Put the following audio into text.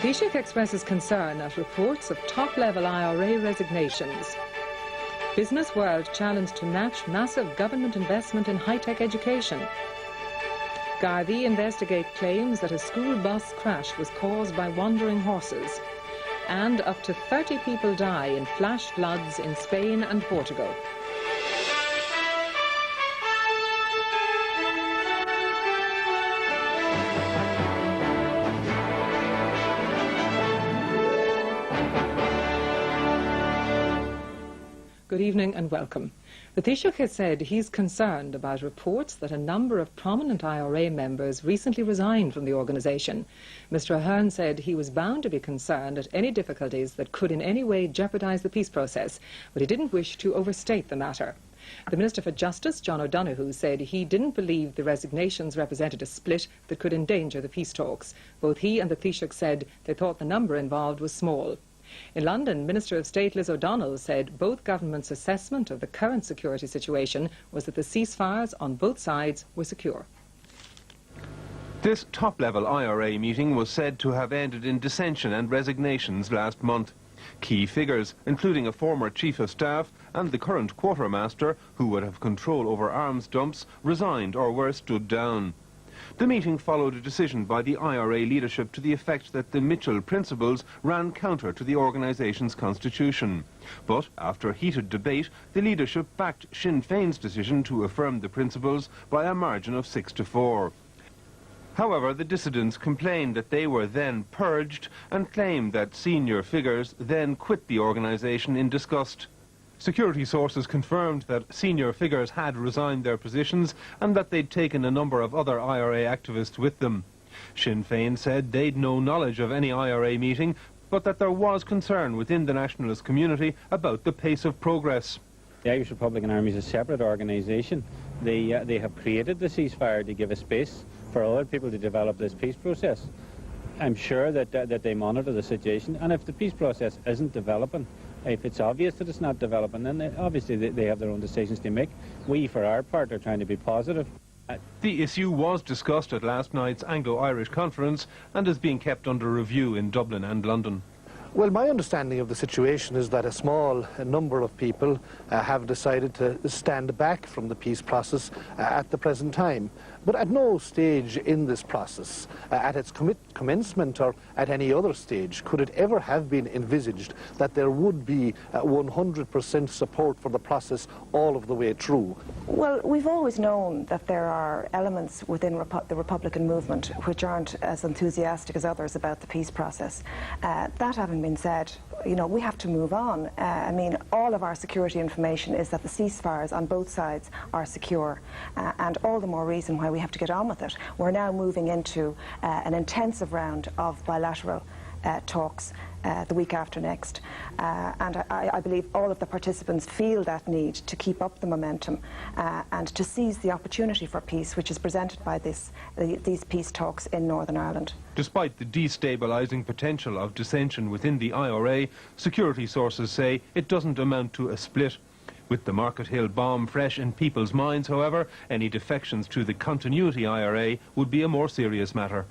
Taoiseach expresses concern at reports of top-level IRA resignations. Business world challenged to match massive government investment in high-tech education. Gardaí investigate claims that a school bus crash was caused by wandering horses. And up to 30 people die in flash floods in Spain and Portugal. Good evening and welcome. The Taoiseach has said he's concerned about reports that a number of prominent IRA members recently resigned from the organisation. Mr Ahern said he was bound to be concerned at any difficulties that could in any way jeopardise the peace process, but he didn't wish to overstate the matter. The Minister for Justice, John O'Donoghue, said he didn't believe the resignations represented a split that could endanger the peace talks. Both he and the Taoiseach said they thought the number involved was small. In London, Minister of State Liz O'Donnell said both governments' assessment of the current security situation was that the ceasefires on both sides were secure. This top-level IRA meeting was said to have ended in dissension and resignations last month. Key figures, including a former Chief of Staff and the current Quartermaster, who would have control over arms dumps, resigned or were stood down. The meeting followed a decision by the IRA leadership to the effect that the Mitchell principles ran counter to the organisation's constitution. But after heated debate, the leadership backed Sinn Féin's decision to affirm the principles by a margin of 6-4. However, the dissidents complained that they were then purged and claimed that senior figures then quit the organisation in disgust. Security sources confirmed that senior figures had resigned their positions and that they'd taken a number of other IRA activists with them. Sinn Féin said they'd no knowledge of any IRA meeting, but that there was concern within the nationalist community about the pace of progress. The Irish Republican Army is a separate organisation. They have created the ceasefire to give a space for other people to develop this peace process. I'm sure that they monitor the situation, and if the peace process isn't developing, if it's obvious that it's not developing, then obviously they have their own decisions to make. We, for our part, are trying to be positive. The issue was discussed at last night's Anglo-Irish conference and is being kept under review in Dublin and London. Well, my understanding of the situation is that a small number of people have decided to stand back from the peace process at the present time. But at no stage in this process, at its commencement or at any other stage, could it ever have been envisaged that there would be 100% support for the process all of the way through. Well, we've always known that there are elements within the Republican movement which aren't as enthusiastic as others about the peace process. That having been said, you know, we have to move on. I mean, all of our security information is that the ceasefires on both sides are secure, and all the more reason why we have to get on with it. We're now moving into an intensive round of bilateral talks the week after next, and I believe all of the participants feel that need to keep up the momentum and to seize the opportunity for peace which is presented by these peace talks in Northern Ireland. Despite the destabilising potential of dissension within the IRA, security sources say it doesn't amount to a split. With the Market Hill bomb fresh in people's minds, however, any defections to the Continuity IRA would be a more serious matter.